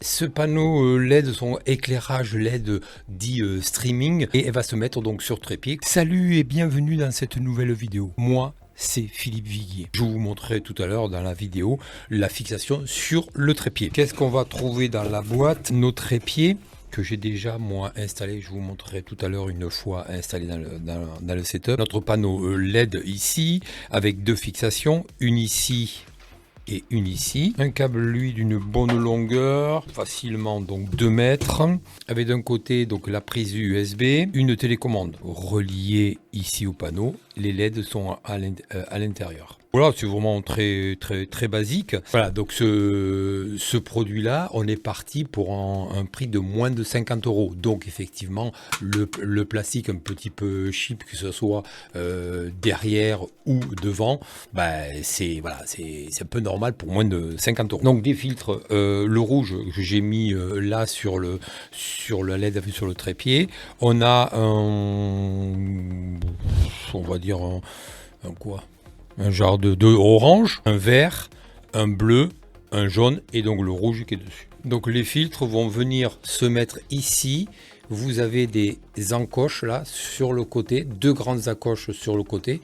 Ce panneau LED, son éclairage LED dit streaming, et elle va se mettre donc sur trépied. Salut et bienvenue dans cette nouvelle vidéo. Moi, c'est Philippe Viguier. Je vous montrerai tout à l'heure dans la vidéo la fixation sur le trépied. Qu'est-ce qu'on va trouver dans la boîte? Nos trépieds que j'ai déjà moi installé, je vous montrerai tout à l'heure une fois installé dans le setup. Notre panneau LED ici avec deux fixations, une ici et une ici. Un câble lui d'une bonne longueur, facilement donc 2 mètres, avec d'un côté donc la prise USB, une télécommande reliée ici au panneau. Les LED sont à l'intérieur. Voilà, c'est vraiment très basique. Voilà, donc ce produit-là, on est parti pour un prix de moins de 50 €. Donc effectivement, le plastique un petit peu cheap, que ce soit derrière ou devant, c'est un peu normal pour moins de 50 €. Donc des filtres, le rouge que j'ai mis là sur la LED sur le trépied. On a on va dire un genre de orange, un vert, un bleu, un jaune et donc le rouge qui est dessus. Donc les filtres vont venir se mettre ici. Vous avez des encoches là sur le côté, 2 grandes encoches sur le côté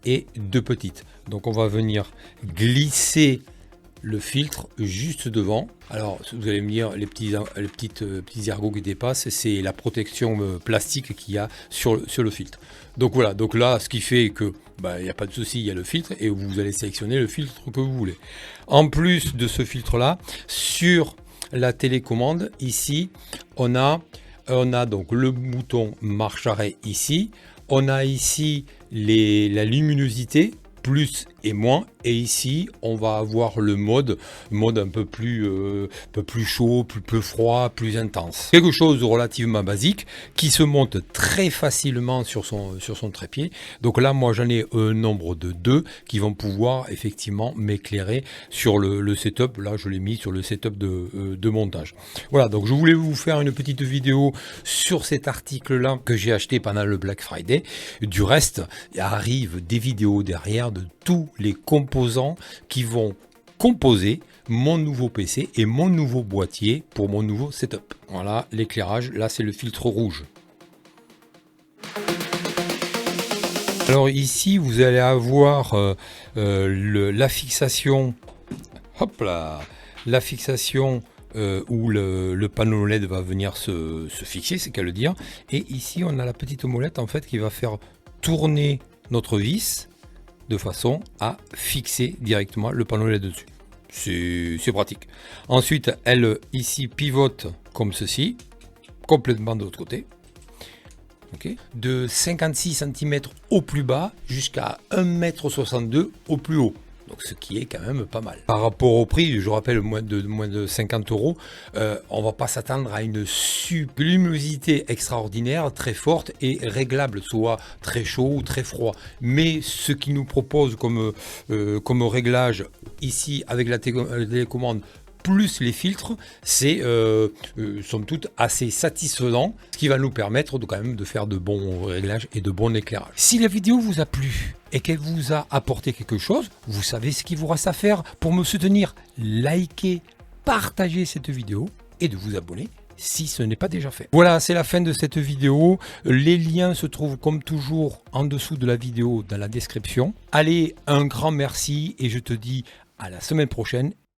et 2 petites. Donc on va venir glisser le filtre juste devant. Alors vous allez me dire, les petits ergots qui dépassent, c'est la protection plastique qu'il y a sur le filtre. Donc voilà, donc là ce qui fait que il n'y a pas de souci, il y a le filtre et vous allez sélectionner le filtre que vous voulez. En plus de ce filtre là, sur la télécommande ici, on a donc le bouton marche-arrêt ici, on a ici la luminosité plus et moins, et ici on va avoir le mode un peu plus chaud, plus froid, plus intense. Quelque chose de relativement basique qui se monte très facilement sur son trépied. Donc là moi j'en ai un nombre de 2 qui vont pouvoir effectivement m'éclairer sur le setup. Là je l'ai mis sur le setup de montage. Voilà, donc je voulais vous faire une petite vidéo sur cet article là que j'ai acheté pendant le Black Friday. Du reste, il arrive des vidéos derrière de tous les composants qui vont composer mon nouveau PC et mon nouveau boîtier pour mon nouveau setup. Voilà l'éclairage, là c'est le filtre rouge. Alors ici vous allez avoir la fixation, hop là, la fixation où le panneau LED va venir se fixer, c'est qu'à le dire. Et ici on a la petite molette en fait qui va faire tourner notre vis de façon à fixer directement le panneau LED dessus. C'est pratique. Ensuite, elle ici pivote comme ceci, complètement de l'autre côté. Okay. De 56 cm au plus bas jusqu'à 1,62 m au plus haut. Donc ce qui est quand même pas mal. Par rapport au prix, je rappelle moins de 50 €, on va pas s'attendre à une luminosité extraordinaire, très forte et réglable, soit très chaud ou très froid. Mais ce qu'il nous propose comme réglage ici avec la télécommande plus les filtres, c'est somme toute assez satisfaisant, ce qui va nous permettre quand même de faire de bons réglages et de bons éclairages. Si la vidéo vous a plu et qu'elle vous a apporté quelque chose, vous savez ce qu'il vous reste à faire pour me soutenir. Likez, partagez cette vidéo et de vous abonner si ce n'est pas déjà fait. Voilà, c'est la fin de cette vidéo. Les liens se trouvent comme toujours en dessous de la vidéo dans la description. Allez, un grand merci et je te dis à la semaine prochaine.